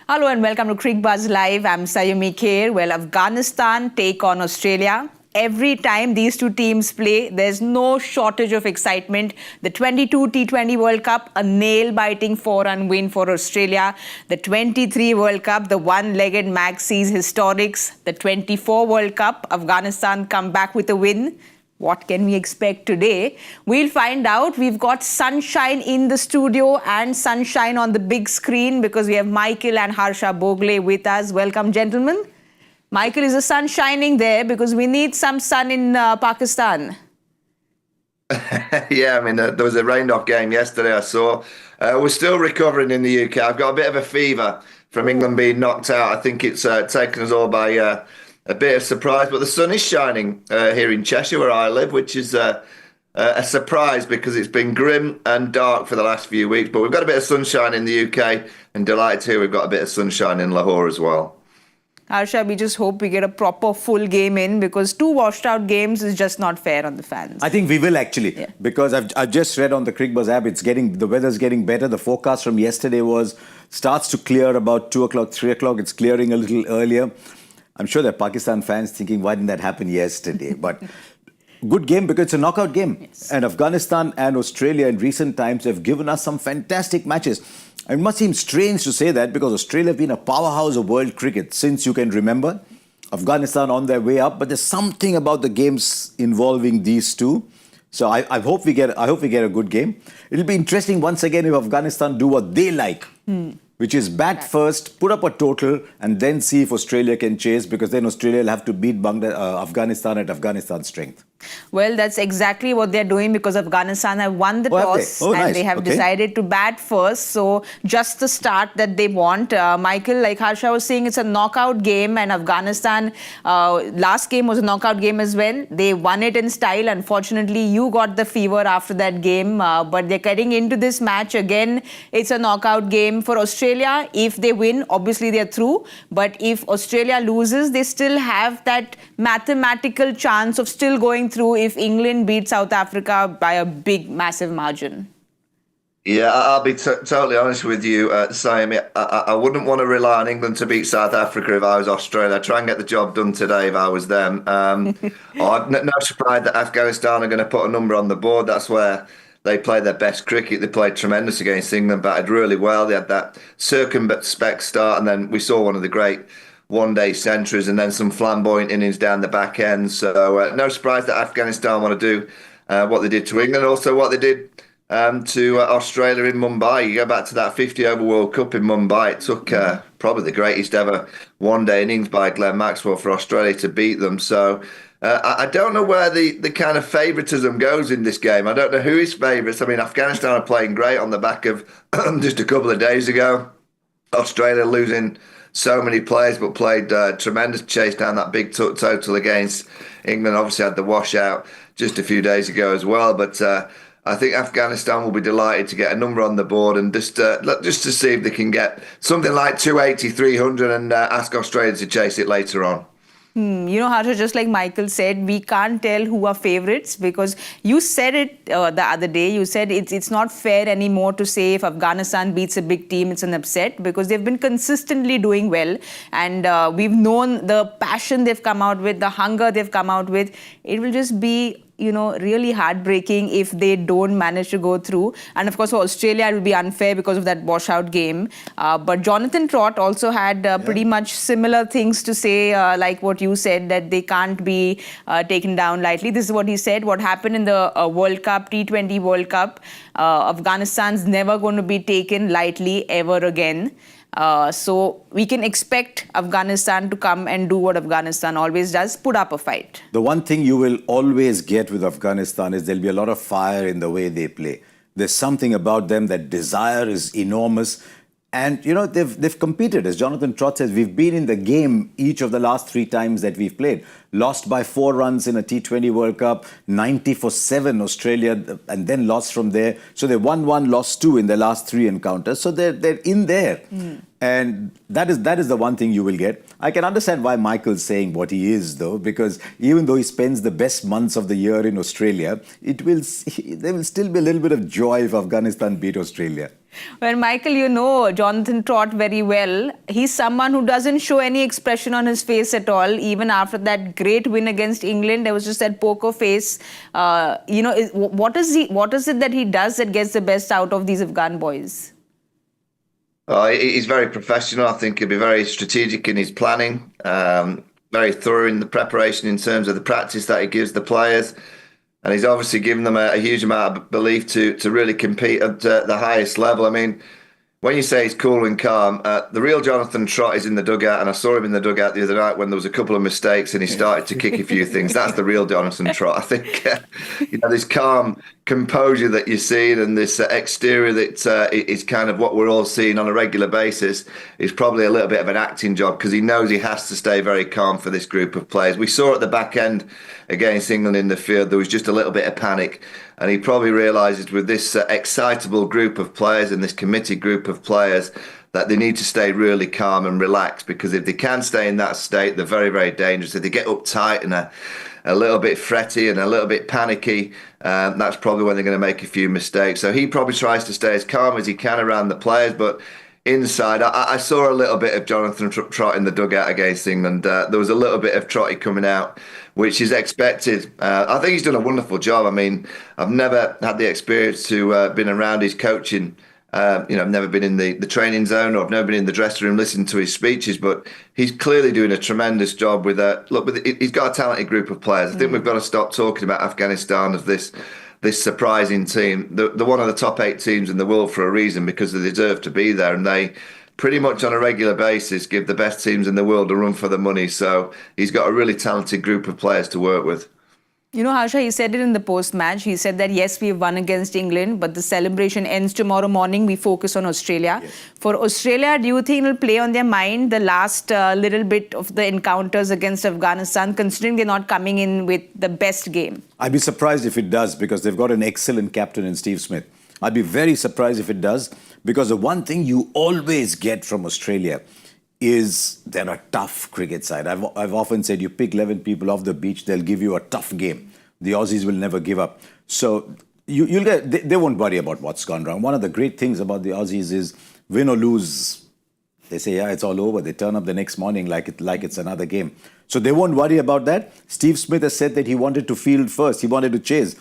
Hello and welcome to Cricbuzz Live. I'm Saiyami Kher. Well, Afghanistan take on Australia. Every time these two teams play, there's no shortage of excitement. The 22 T20 World Cup, a nail-biting 4-run win for Australia. The 23 World Cup, the one-legged Maxis historics. The 24 World Cup, Afghanistan come back with a win. What can we expect today? We'll find out. We've got sunshine in the studio and sunshine on the big screen because we have Michael and Harsha Bhogle with us. Welcome, gentlemen. Michael, is the sun shining there? Because we need some sun in Pakistan. Yeah, I mean, there was a rained-off game yesterday I saw. We're still recovering in the UK. I've got a bit of a fever from England being knocked out. I think it's taken us all by a bit of surprise. But the sun is shining here in Cheshire, where I live, which is a surprise because it's been grim and dark for the last few weeks. But we've got a bit of sunshine in the UK, and delighted to hear we've got a bit of sunshine in Lahore as well. Harsha, we just hope we get a proper full game in because two washed out games is just not fair on the fans. I think we will actually, because I've just read on the Cricbuzz app, the weather's getting better. The forecast from yesterday starts to clear about 2 o'clock, 3 o'clock. It's clearing a little earlier. I'm sure there are Pakistan fans thinking, why didn't that happen yesterday? But good game because it's a knockout game. Yes. And Afghanistan and Australia in recent times have given us some fantastic matches. It must seem strange to say that because Australia have been a powerhouse of world cricket since you can remember. Afghanistan on their way up, but there's something about the games involving these two. So I hope we get a good game. It'll be interesting once again if Afghanistan do what they like, which is bat first, put up a total, and then see if Australia can chase, because then Australia will have to beat Afghanistan at Afghanistan's strength. Well, that's exactly what they're doing because Afghanistan have won the toss and they have decided to bat first. So just the start that they want. Michael, like Harsha was saying, it's a knockout game, and Afghanistan, last game was a knockout game as well. They won it in style. Unfortunately, you got the fever after that game, but they're getting into this match again. It's a knockout game for Australia. If they win, obviously they're through. But if Australia loses, they still have that mathematical chance of still going through if England beats South Africa by a big, massive margin. Yeah, I'll be totally honest with you, Saiyami. I wouldn't want to rely on England to beat South Africa if I was Australia. I'd try and get the job done today if I was them. I'm no surprise that Afghanistan are going to put a number on the board. That's where they played their best cricket. They played tremendous against England, batted really well. They had that circumspect start, and then we saw one of the great one-day centuries and then some flamboyant innings down the back end. So no surprise that Afghanistan want to do what they did to England, also what they did to Australia in Mumbai. You go back to that 50-over World Cup in Mumbai. It took probably the greatest ever one-day innings by Glenn Maxwell for Australia to beat them. So I don't know where the kind of favouritism goes in this game. I don't know who is favourites. I mean, Afghanistan are playing great on the back of just a couple of days ago. Australia losing so many players, but played tremendous chase down that big total against England. Obviously had the washout just a few days ago as well. But I think Afghanistan will be delighted to get a number on the board and just to see if they can get something like 280, 300 and ask Australia to chase it later on. You know, Harsha, just like Michael said, we can't tell who are favourites because you said it the other day. You said it's not fair anymore to say if Afghanistan beats a big team, it's an upset because they've been consistently doing well. And we've known the passion they've come out with, the hunger they've come out with. It will just be, you know, really heartbreaking if they don't manage to go through. And of course, for Australia, it will be unfair because of that washout game. But Jonathan Trott also had pretty much similar things to say, like what you said, that they can't be taken down lightly. This is what he said. What happened in the World Cup, T20 World Cup, Afghanistan's never going to be taken lightly ever again. So we can expect Afghanistan to come and do what Afghanistan always does, put up a fight. The one thing you will always get with Afghanistan is there'll be a lot of fire in the way they play. There's something about them, that desire is enormous. And, you know, they've competed. As Jonathan Trott says, we've been in the game each of the last 3 times that we've played. Lost by 4 runs in a T20 World Cup, 90 for 7 Australia, and then lost from there. So they won 1, lost 2 in their last 3 encounters. So they're in there. And that is the one thing you will get. I can understand why Michael's saying what he is, though, because even though he spends the best months of the year in Australia, there will still be a little bit of joy if Afghanistan beat Australia. Well, Michael, you know Jonathan Trott very well. He's someone who doesn't show any expression on his face at all. Even after that great win against England, there was just that poker face. What is it that he does that gets the best out of these Afghan boys? He's very professional. I think he'll be very strategic in his planning, very thorough in the preparation in terms of the practice that he gives the players. And he's obviously given them a huge amount of belief to really compete at the highest level. I mean, when you say he's cool and calm, the real Jonathan Trott is in the dugout, and I saw him in the dugout the other night when there was a couple of mistakes and he started to kick a few things. That's the real Jonathan Trott. I think this calm composure that you're seeing and this exterior that is kind of what we're all seeing on a regular basis is probably a little bit of an acting job, because he knows he has to stay very calm for this group of players. We saw at the back end against England in the field, there was just a little bit of panic. And he probably realises with this excitable group of players and this committed group of players that they need to stay really calm and relaxed, because if they can stay in that state, they're very, very dangerous. If they get uptight and a little bit fretty and a little bit panicky, that's probably when they're going to make a few mistakes. So he probably tries to stay as calm as he can around the players, but inside, I saw a little bit of Jonathan Trott in the dugout against England. There was a little bit of Trotty coming out, which is expected. I think he's done a wonderful job. I mean, I've never had the experience to been around his coaching. I've never been in the training zone, or I've never been in the dressing room listening to his speeches, but he's clearly doing a tremendous job with he's got a talented group of players. I think we've got to stop talking about Afghanistan as this surprising team. They're one of the top 8 teams in the world for a reason, because they deserve to be there, and they pretty much on a regular basis give the best teams in the world a run for the money. So he's got a really talented group of players to work with. You know, Harsha, he said it in the post-match. He said that, yes, we have won against England, but the celebration ends tomorrow morning. We focus on Australia. Yes. For Australia, do you think it'll play on their mind the last little bit of the encounters against Afghanistan, considering they're not coming in with the best game? I'd be surprised if it does, because they've got an excellent captain in Steve Smith. I'd be very surprised if it does, because the one thing you always get from Australia is they're a tough cricket side. I've often said, you pick 11 people off the beach, they'll give you a tough game. The Aussies will never give up. So they won't worry about what's gone wrong. One of the great things about the Aussies is win or lose, they say, yeah, it's all over. They turn up the next morning like it's another game. So they won't worry about that. Steve Smith has said that he wanted to field first. He wanted to chase.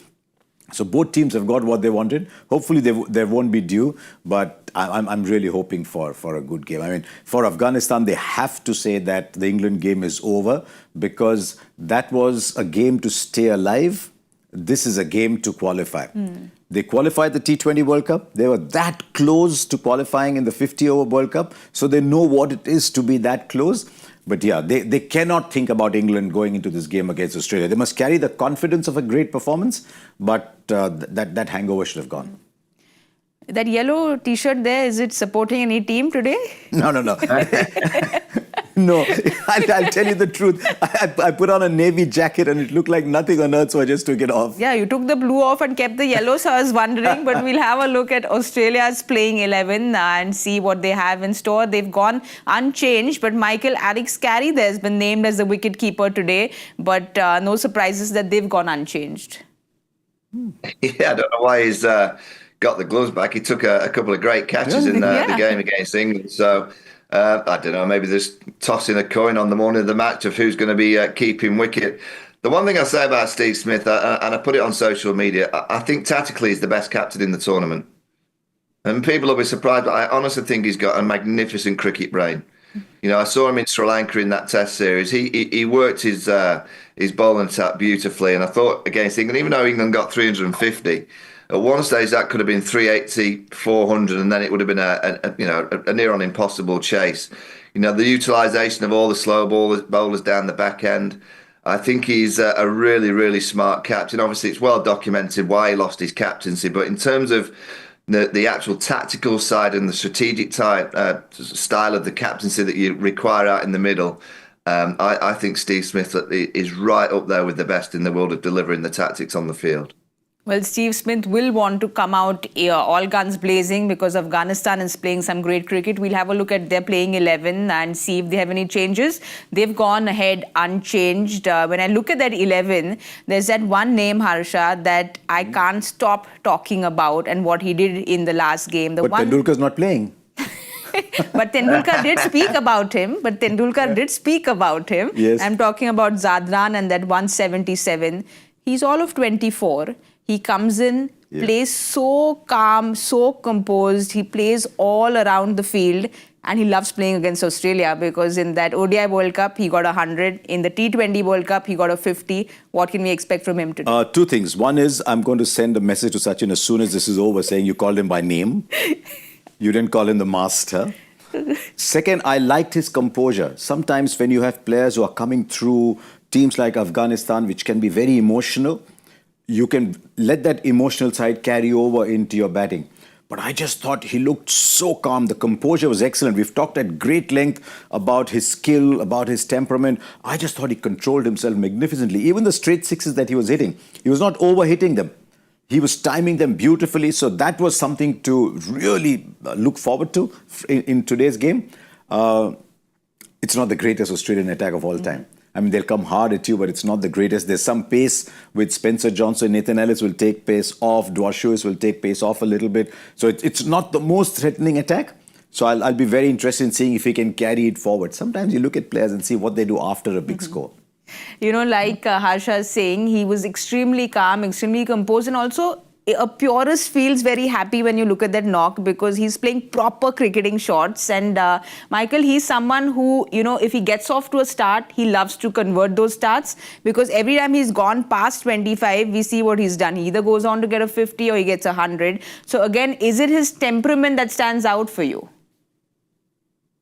So both teams have got what they wanted. Hopefully there won't be due, but I'm really hoping for a good game. I mean, for Afghanistan, they have to say that the England game is over, because that was a game to stay alive. This is a game to qualify. They qualified the T20 World Cup. They were that close to qualifying in the 50-over World Cup, so they know what it is to be that close. But yeah, they cannot think about England going into this game against Australia. They must carry the confidence of a great performance, but that hangover should have gone. That yellow T-shirt there, is it supporting any team today? No. No, I'll tell you the truth. I put on a navy jacket and it looked like nothing on earth, so I just took it off. Yeah, you took the blue off and kept the yellow, so I was wondering. But we'll have a look at Australia's playing 11 and see what they have in store. They've gone unchanged, but Michael, Alex Carey there has been named as the wicket keeper today. But no surprises that they've gone unchanged. Yeah, I don't know why he's got the gloves back. He took a couple of great catches in the game against England. So I don't know, maybe just tossing a coin on the morning of the match of who's going to be keeping wicket. The one thing I'll say about Steve Smith, and I put it on social media, I think tactically he's the best captain in the tournament. And people will be surprised, but I honestly think he's got a magnificent cricket brain. You know, I saw him in Sri Lanka in that Test series. He worked his bowling attack beautifully, and I thought against England, even though England got 350, at one stage that could have been 380, 400, and then it would have been a near on impossible chase. You know, the utilisation of all the slow bowlers down the back end. I think he's a really, really smart captain. Obviously, it's well documented why he lost his captaincy, but in terms of the actual tactical side and the strategic type style of the captaincy that you require out in the middle, I think Steve Smith is right up there with the best in the world of delivering the tactics on the field. Well, Steve Smith will want to come out all guns blazing because Afghanistan is playing some great cricket. We'll have a look at their playing 11 and see if they have any changes. They've gone ahead unchanged. When I look at that 11, there's that one name, Harsha, that I can't stop talking about and what he did in the last game. But Tendulkar's not playing. But Tendulkar did speak about him. Yes. I'm talking about Zadran and that 177. He's all of 24. He comes in, plays so calm, so composed. He plays all around the field. And he loves playing against Australia because in that ODI World Cup, he got 100. In the T20 World Cup, he got a 50. What can we expect from him today? Two things. One is I'm going to send a message to Sachin as soon as this is over saying you called him by name. You didn't call him the master. Second, I liked his composure. Sometimes when you have players who are coming through teams like Afghanistan, which can be very emotional, you can let that emotional side carry over into your batting. But I just thought he looked so calm. The composure was excellent. We've talked at great length about his skill, about his temperament. I just thought he controlled himself magnificently. Even the straight sixes that he was hitting, he was not over-hitting them. He was timing them beautifully. So that was something to really look forward to in today's game. It's not the greatest Australian attack of all time. I mean, they'll come hard at you, but it's not the greatest. There's some pace with Spencer Johnson. Nathan Ellis will take pace off. Dwarshuis will take pace off a little bit. So it's not the most threatening attack. So I'll be very interested in seeing if he can carry it forward. Sometimes you look at players and see what they do after a big score. You know, like Harsha is saying, he was extremely calm, extremely composed, and also a purist feels very happy when you look at that knock because he's playing proper cricketing shots. And Michael, he's someone who, you know, if he gets off to a start, he loves to convert those starts because every time he's gone past 25, we see what he's done. He either goes on to get a 50 or he gets 100. So again, is it his temperament that stands out for you?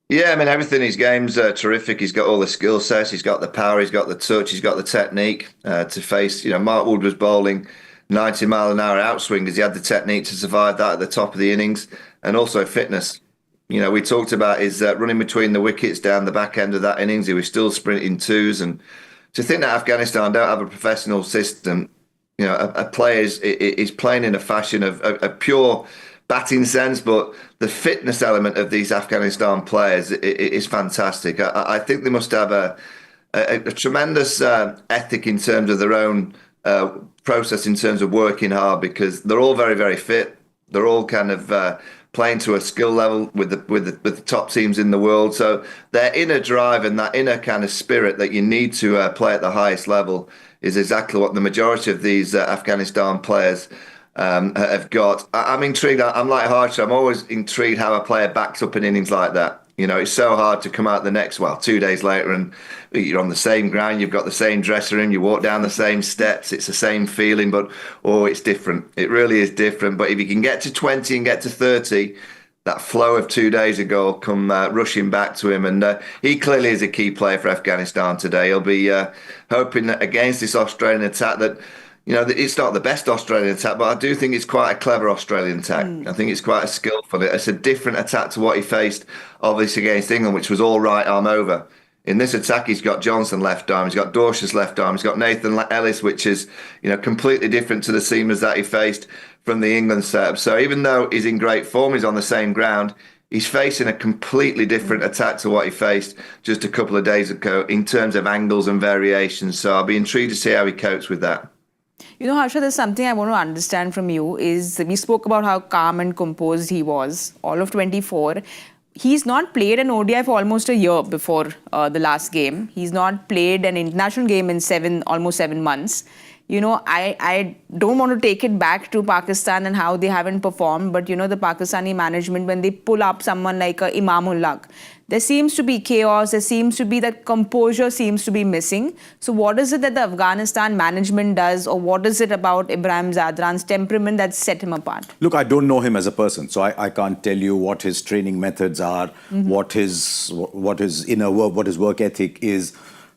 Yeah, I mean, everything in his game's terrific. He's got all the skill sets. He's got the power. He's got the touch. He's got the technique to face. You know, Mark Wood was bowling 90-mile-an-hour outswingers. He had the technique to survive that at the top of the innings, and also fitness. You know, we talked about his running between the wickets down the back end of that innings. He was still sprinting twos, and to think that Afghanistan don't have a professional system, you know, a player is playing in a fashion of a pure batting sense, but the fitness element of these Afghanistan players is fantastic. I think they must have a tremendous ethic in terms of their own process in terms of working hard because they're all very, very fit. They're all kind of playing to a skill level with the top teams in the world. So their inner drive and that inner kind of spirit that you need to play at the highest level is exactly what the majority of these Afghanistan players have got. I'm intrigued. I'm like Harsha. I'm always intrigued how a player backs up an innings like that. You know, it's so hard to come out the next, 2 days later and you're on the same ground, you've got the same dressing room, you walk down the same steps, it's the same feeling, but, it's different. It really is different. But if you can get to 20 and get to 30, that flow of 2 days ago come rushing back to him. And he clearly is a key player for Afghanistan today. He'll be hoping that against this Australian attack that, you know, it's not the best Australian attack, but I do think it's quite a clever Australian attack. I think it's quite a skillful. It's a different attack to what he faced, obviously, against England, which was all right arm over. In this attack, he's got Johnson left arm, he's got Dwarshuis left arm, he's got Nathan Ellis, which is, you know, completely different to the seamers that he faced from the England setup. So even though he's in great form, he's on the same ground, he's facing a completely different attack to what he faced just a couple of days ago in terms of angles and variations. So I'll be intrigued to see how he copes with that. You know, Harsha, there's something I want to understand from you is we spoke about how calm and composed he was, all of 24. He's not played an ODI for almost a year before the last game. He's not played an international game in almost 7 months. You know, I don't want to take it back to Pakistan and how they haven't performed, but, you know, the Pakistani management, when they pull up someone like Imamullah, there seems to be chaos, there seems to be that composure seems to be missing. So what is it that the Afghanistan management does, or what is it about Ibrahim Zadran's temperament that set him apart? Look, I don't know him as a person, so I can't tell you what his training methods are, what his inner work, what his work ethic is.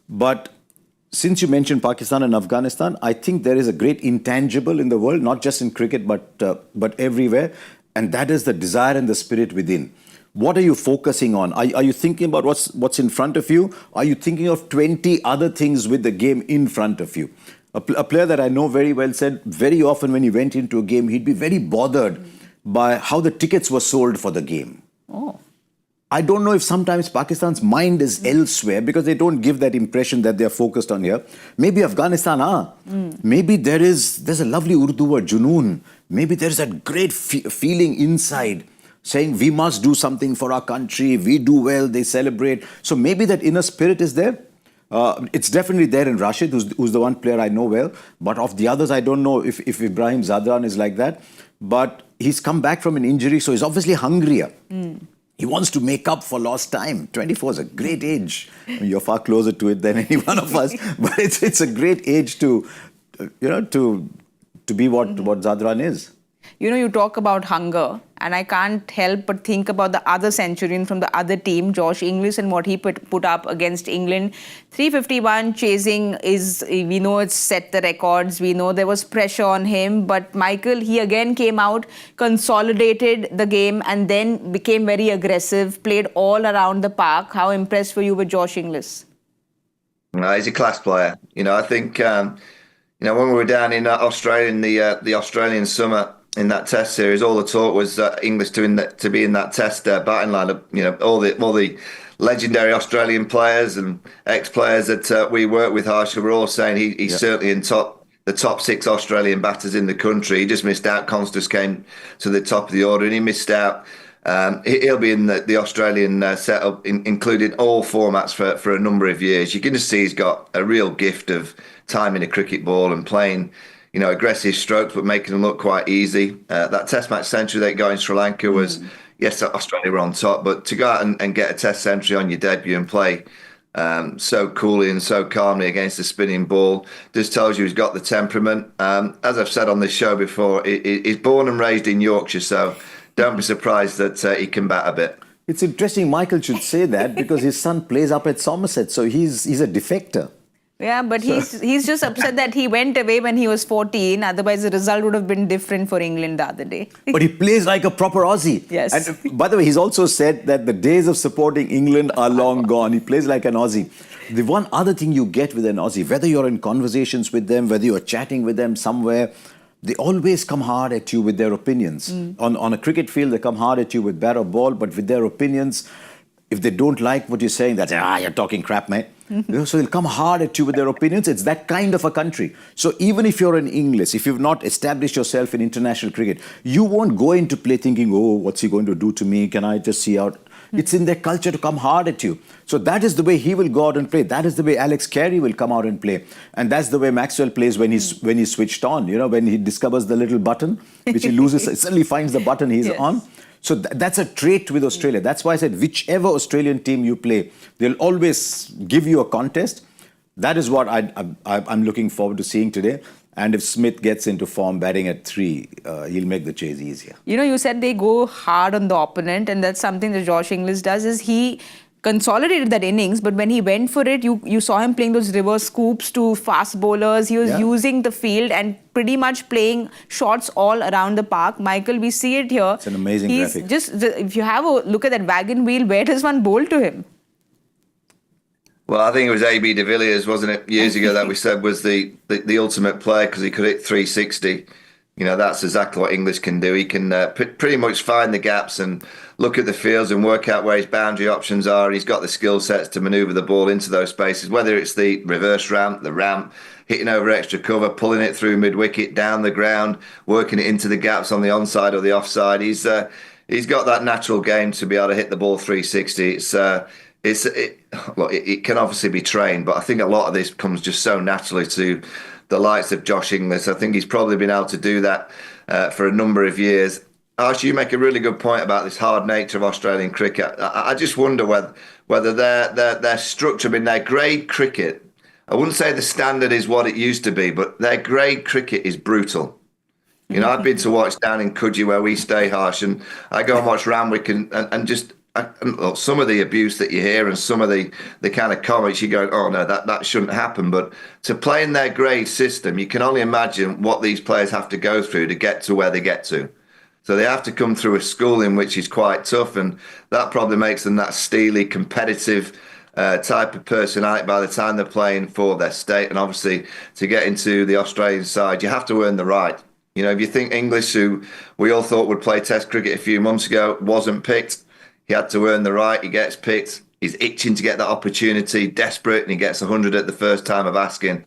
But since you mentioned Pakistan and Afghanistan, I think there is a great intangible in the world, not just in cricket, but everywhere, and that is the desire and the spirit within. What are you focusing on? Are you thinking about what's in front of you? Are you thinking of 20 other things with the game in front of you? A player that I know very well said very often when he went into a game, he'd be very bothered by how the tickets were sold for the game. Oh. I don't know if sometimes Pakistan's mind is elsewhere because they don't give that impression that they're focused on here. Maybe Afghanistan are. Maybe there's a lovely Urdu word, junoon. Maybe there's that great feeling inside saying we must do something for our country. We do well, they celebrate. So maybe that inner spirit is there. It's definitely there in Rashid, who's the one player I know well. But of the others, I don't know if Ibrahim Zadran is like that. But he's come back from an injury, so he's obviously hungrier. He wants to make up for lost time. 24 is a great age. You're far closer to it than any one of us. But it's a great age to be what Zadran is. You know, you talk about hunger, and I can't help but think about the other centurion from the other team, Josh Inglis, and what he put up against England. 351 chasing we know it's set the records. We know there was pressure on him. But Michael, he again came out, consolidated the game, and then became very aggressive, played all around the park. How impressed were you with Josh Inglis? He's a class player. I think, when we were down in Australia in the Australian summer, in that test series, all the talk was English to be in that test batting lineup. All the legendary Australian players and ex-players that we work with, Harsha, were all saying he's certainly in the top 6 Australian batters in the country. He just missed out. Constance came to the top of the order, and he missed out. He'll be in the Australian setup, including all formats for a number of years. You can just see he's got a real gift of timing a cricket ball and playing aggressive strokes, but making them look quite easy. That test match century they got in Sri Lanka was, yes, Australia were on top, but to go out and get a test century on your debut and play so coolly and so calmly against a spinning ball just tells you he's got the temperament. As I've said on this show before, he's born and raised in Yorkshire, so don't be surprised that he can bat a bit. It's interesting Michael should say that because his son plays up at Somerset, so he's a defector. Yeah, but he's just upset that he went away when he was 14. Otherwise, the result would have been different for England the other day. But he plays like a proper Aussie. Yes. And by the way, he's also said that the days of supporting England are long gone. He plays like an Aussie. The one other thing you get with an Aussie, whether you're in conversations with them, whether you're chatting with them somewhere, they always come hard at you with their opinions. On a cricket field, they come hard at you with bat or ball, but with their opinions, if they don't like what you're saying, they say, you're talking crap, mate. So they'll come hard at you with their opinions. It's that kind of a country. So even if you're in English, if you've not established yourself in international cricket, you won't go into play thinking, what's he going to do to me? Can I just see out? It's in their culture to come hard at you. So that is the way he will go out and play. That is the way Alex Carey will come out and play. And that's the way Maxwell plays when he's switched on. When he discovers the little button, which he loses, suddenly finds the button he's on. So that's a trait with Australia. That's why I said whichever Australian team you play, they'll always give you a contest. That is what I'm looking forward to seeing today. And if Smith gets into form batting at 3, he'll make the chase easier. You said they go hard on the opponent, and that's something that Josh Inglis does, is he consolidated that innings, but when he went for it, you saw him playing those reverse scoops to fast bowlers. He was using the field and pretty much playing shots all around the park. Michael, we see it here. It's an amazing graphic. If you have a look at that wagon wheel, where does one bowl to him? Well, I think it was A.B. de Villiers, wasn't it, years ago that we said was the ultimate player because he could hit 360. That's exactly what English can do. He can pretty much find the gaps and look at the fields and work out where his boundary options are. He's got the skill sets to manoeuvre the ball into those spaces, whether it's the reverse ramp, the ramp, hitting over extra cover, pulling it through mid-wicket, down the ground, working it into the gaps on the onside or the offside. He's got that natural game to be able to hit the ball 360. It can obviously be trained, but I think a lot of this comes just so naturally to the likes of Josh Inglis. I think he's probably been able to do that for a number of years. Harsha, you make a really good point about this hard nature of Australian cricket. I just wonder whether their structure, their grade cricket, I wouldn't say the standard is what it used to be, but their grade cricket is brutal. I've been to watch down in Coogee where we stay, Harsh, and I go and watch Randwick and just some of the abuse that you hear and some of the kind of comments you go, oh no, that shouldn't happen. But to play in their grade system, you can only imagine what these players have to go through to get to where they get to. So they have to come through a schooling which is quite tough, and that probably makes them that steely, competitive, type of personality by the time they're playing for their state. And obviously, to get into the Australian side, you have to earn the right. You know, if you think English, who we all thought would play Test cricket a few months ago, wasn't picked, he had to earn the right. He gets picked. He's itching to get that opportunity, desperate, and he gets 100 at the first time of asking.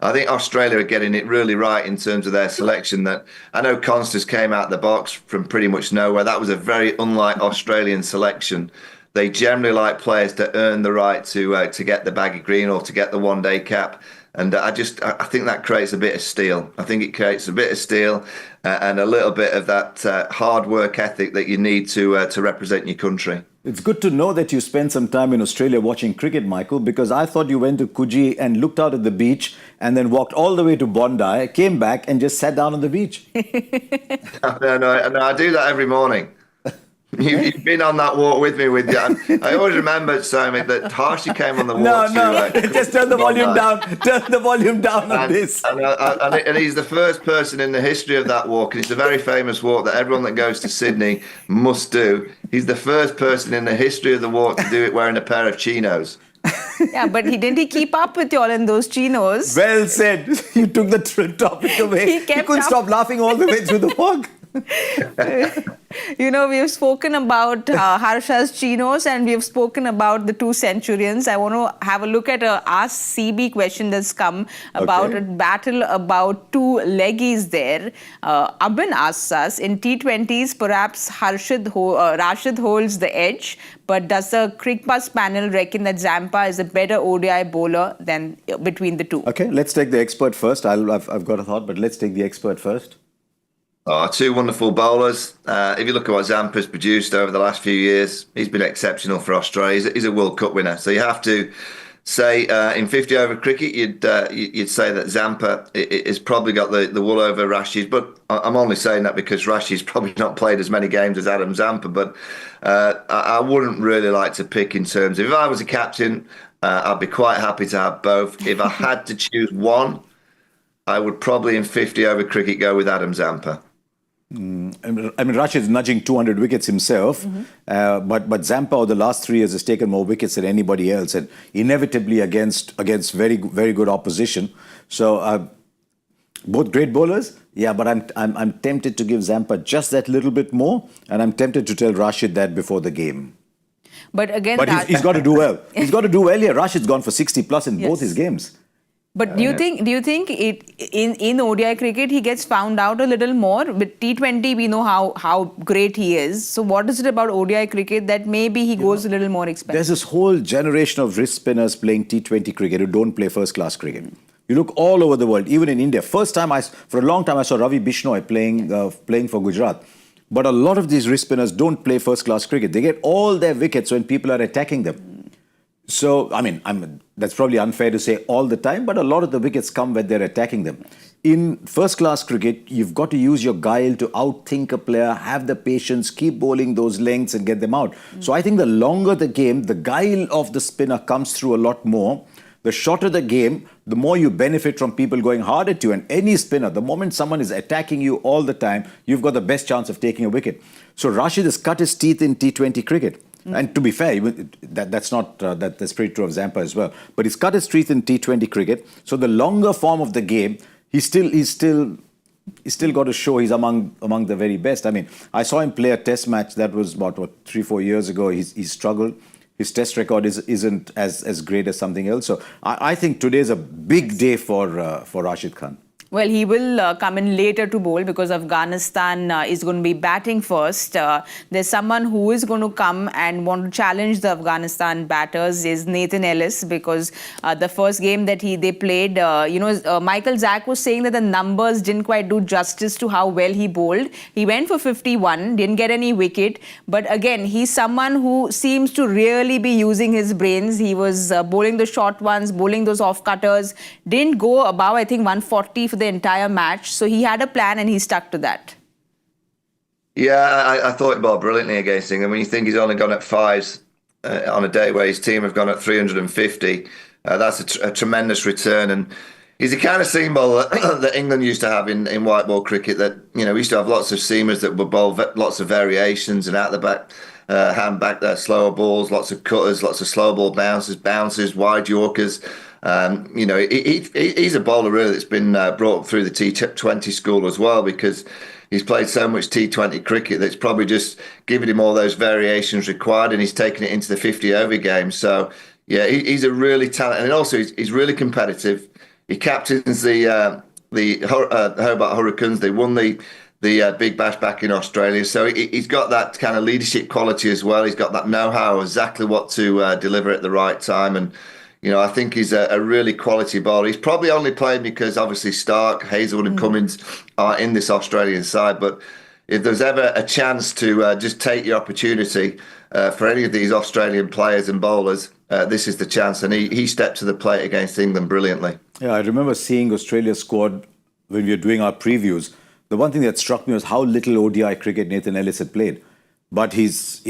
I think Australia are getting it really right in terms of their selection. That I know Constance came out of the box from pretty much nowhere. That was a very unlike Australian selection. They generally like players to earn the right to get the baggy green or to get the one-day cap. And I think that creates a bit of steel. I think it creates a bit of steel and a little bit of that hard work ethic that you need to represent your country. It's good to know that you spent some time in Australia watching cricket, Michael, because I thought you went to Coogee and looked out at the beach and then walked all the way to Bondi, came back and just sat down on the beach. No, I do that every morning. You've been on that walk with me. I always remember, Simon, that Harsha came on the walk. Just turn the volume down. Turn the volume down on this. And he's the first person in the history of that walk, and it's a very famous walk that everyone that goes to Sydney must do. He's the first person in the history of the walk to do it wearing a pair of chinos. Yeah, but didn't he keep up with you all in those chinos? Well said. You took the topic away. He kept couldn't stop laughing all the way through the walk. You know, we've spoken about Harsha's chinos and we've spoken about the two centurions. I want to have a look at a Ask CB question that's come about a battle about two leggies there. Abin asks us, in T20s, perhaps Rashid holds the edge, but does the Cricbuzz panel reckon that Zampa is a better ODI bowler than between the two? Okay, let's take the expert first. I've got a thought, but let's take the expert first. Two wonderful bowlers. If you look at what Zampa's produced over the last few years, he's been exceptional for Australia. He's a World Cup winner. So you have to say in 50-over cricket, you'd say that Zampa has probably got the wool over Rashid. But I'm only saying that because Rashid's probably not played as many games as Adam Zampa. But I wouldn't really like to pick in terms of, if I was a captain, I'd be quite happy to have both. If I had to choose one, I would probably in 50-over cricket go with Adam Zampa. I mean, Rashid's nudging 200 wickets himself, but Zampa over the last 3 years has taken more wickets than anybody else, and inevitably against very good opposition. So both great bowlers, yeah. But I'm tempted to give Zampa just that little bit more, and I'm tempted to tell Rashid that before the game. But again, he's got to do well. He's got to do well here. Rashid's gone for 60 plus in both his games. But do you think in ODI cricket he gets found out a little more? With T20 we know how great he is. So what is it about ODI cricket that maybe he goes a little more expensive? There's this whole generation of wrist spinners playing T20 cricket who don't play first class cricket. You look all over the world, even in India. For a long time I saw Ravi Bishnoi playing for Gujarat. But a lot of these wrist spinners don't play first class cricket. They get all their wickets when people are attacking them. So, I mean, that's probably unfair to say all the time, but a lot of the wickets come when they're attacking them. In first-class cricket, you've got to use your guile to outthink a player, have the patience, keep bowling those lengths and get them out. So I think the longer the game, the guile of the spinner comes through a lot more. The shorter the game, the more you benefit from people going hard at you. And any spinner, the moment someone is attacking you all the time, you've got the best chance of taking a wicket. So Rashid has cut his teeth in T20 cricket. And to be fair, that's pretty true of Zampa as well. But he's cut his teeth in T20 cricket. So the longer form of the game, he's still got to show he's among the very best. I mean, I saw him play a Test match that was about 3-4 years ago. He's struggled. His Test record isn't as great as something else. So I think today is a big day for Rashid Khan. Well, he will come in later to bowl because Afghanistan is going to be batting first. There's someone who is going to come and want to challenge the Afghanistan batters is Nathan Ellis, because the first game that they played, Michael Zack was saying that the numbers didn't quite do justice to how well he bowled. He went for 51, didn't get any wicket. But again, he's someone who seems to really be using his brains. He was bowling the short ones, bowling those off-cutters, didn't go above, I think, 140 for the entire match. So he had a plan and he stuck to that. Yeah, I thought he bowled brilliantly against England. When you think he's only gone at fives on a day where his team have gone at 350, that's a tremendous return. And he's the kind of seam bowler that England used to have in white ball cricket, that, we used to have lots of seamers that would bowl lots of variations and out the back. hand back there, slower balls, lots of cutters, lots of slow ball bounces, wide Yorkers. He's a bowler really that's been brought up through the T20 school as well, because he's played so much T20 cricket that's probably just giving him all those variations required, and he's taken it into the 50-over game. So, yeah, he's a really talented, and also he's really competitive. He captains the Hobart Hurricanes. They won the Big Bash back in Australia. So he's got that kind of leadership quality as well. He's got that know-how, exactly what to deliver at the right time. And, I think he's a really quality bowler. He's probably only played because obviously Stark, Hazelwood and Cummins are in this Australian side. But if there's ever a chance to just take your opportunity for any of these Australian players and bowlers, this is the chance. And he stepped to the plate against England brilliantly. Yeah, I remember seeing Australia's squad when we were doing our previews. The one thing that struck me was how little ODI cricket Nathan Ellis had played. But he's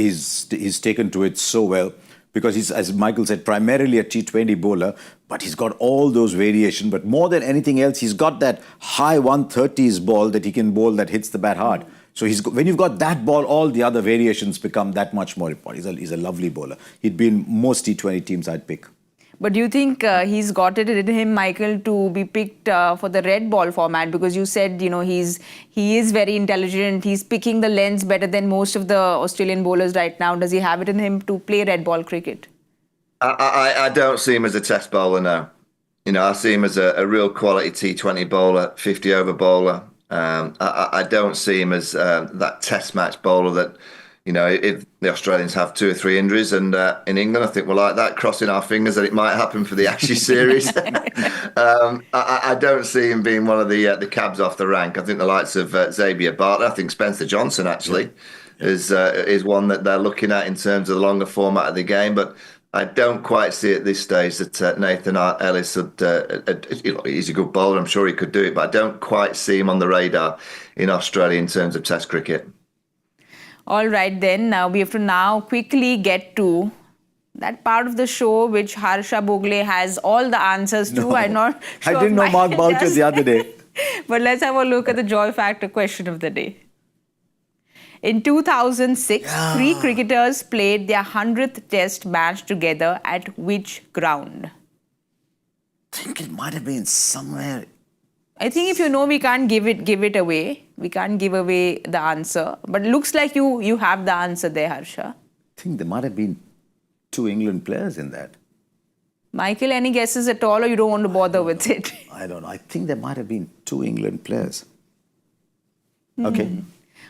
taken to it so well, because he's, as Michael said, primarily a T20 bowler, but he's got all those variations. But more than anything else, he's got that high 130s ball that he can bowl that hits the bat hard. So when you've got that ball, all the other variations become that much more important. He's a lovely bowler. He'd be in most T20 teams I'd pick. But do you think he's got it in him, Michael, to be picked for the red ball format? Because you said, he is very intelligent. He's picking the lens better than most of the Australian bowlers right now. Does he have it in him to play red ball cricket? I don't see him as a test bowler now. I see him as a real quality T20 bowler, 50-over bowler. I don't see him as that test match bowler that, if the Australians have 2 or 3 injuries, and in England, I think we're like that, crossing our fingers that it might happen for the Ashes series. I don't see him being one of the cabs off the rank. I think the likes of Xavier Bartlett, I think Spencer Johnson actually is one that they're looking at in terms of the longer format of the game. But I don't quite see at this stage that Nathan Ellis he's a good bowler. I'm sure he could do it, but I don't quite see him on the radar in Australia in terms of Test cricket. All right, then. We have to now quickly get to that part of the show which Harsha Bhogle has all the answers to. No, I'm not sure I didn't know Mark Boucher the other day. But let's have a look at the joy factor question of the day. In 2006, 3 cricketers played their 100th test match together at which ground? I think it might have been somewhere. I think if we can't give it away. We can't give away the answer. But it looks like you have the answer there, Harsha. I think there might have been 2 England players in that. Michael, any guesses at all, or you don't want to bother with it? I don't know. I think there might have been 2 England players. Okay.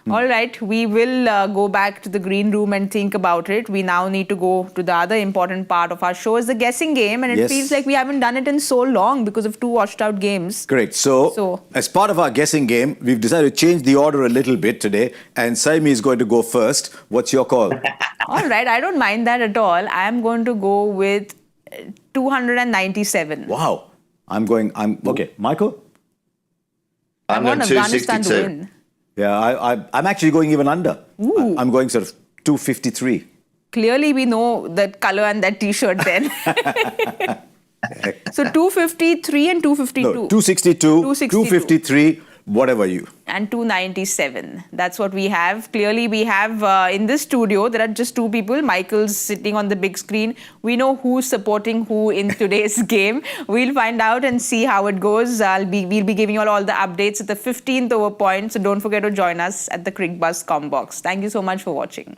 All right, we will go back to the green room and think about it. We now need to go to the other important part of our show, is the guessing game. And it feels like we haven't done it in so long because of 2 washed out games. Correct. So, as part of our guessing game, we've decided to change the order a little bit today. And Saiyami is going to go first. What's your call? All right, I don't mind that at all. I am going to go with 297. Wow. Okay. Michael? I'm going going Afghanistan to 262. win. Yeah, I'm actually going even under. I'm going sort of 253. Clearly, we know that colour and that T-shirt then. So 253 and 252. No, 262, 253, whatever you. And 297. That's what we have. Clearly, we have in this studio, there are just 2 people. Michael's sitting on the big screen. We know who's supporting who in today's game. We'll find out and see how it goes. We'll be giving you all the updates at the 15th over point. So don't forget to join us at the Cricbuzz com box. Thank you so much for watching.